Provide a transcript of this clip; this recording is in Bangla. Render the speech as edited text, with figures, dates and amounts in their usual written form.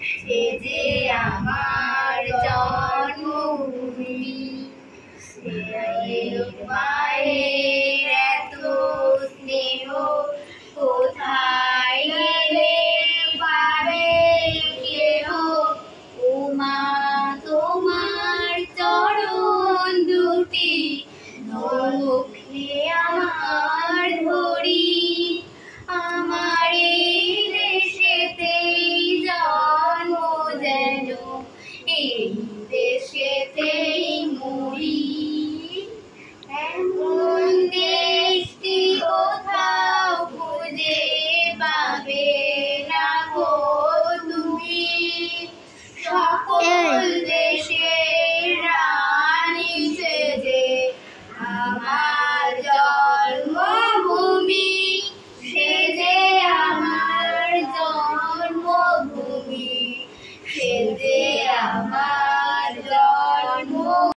সে যে আমার জন্মভূমি। মায়ের এত স্নেহ কোথায় গেলে পাবে কেহ? ও মা তোমার চরণ দুটি নখে আমার ধরি, আমার এই দেশেতেই জন্ম যেন এই দেশেতেই মরি। এমন দেশটি কোথাও খুঁজে পাবে না গো তুমি, সকল দেশের রানী সেজে আমার জন্মভূমি, সে যে আমার জন্মভূমি, সে যে আমার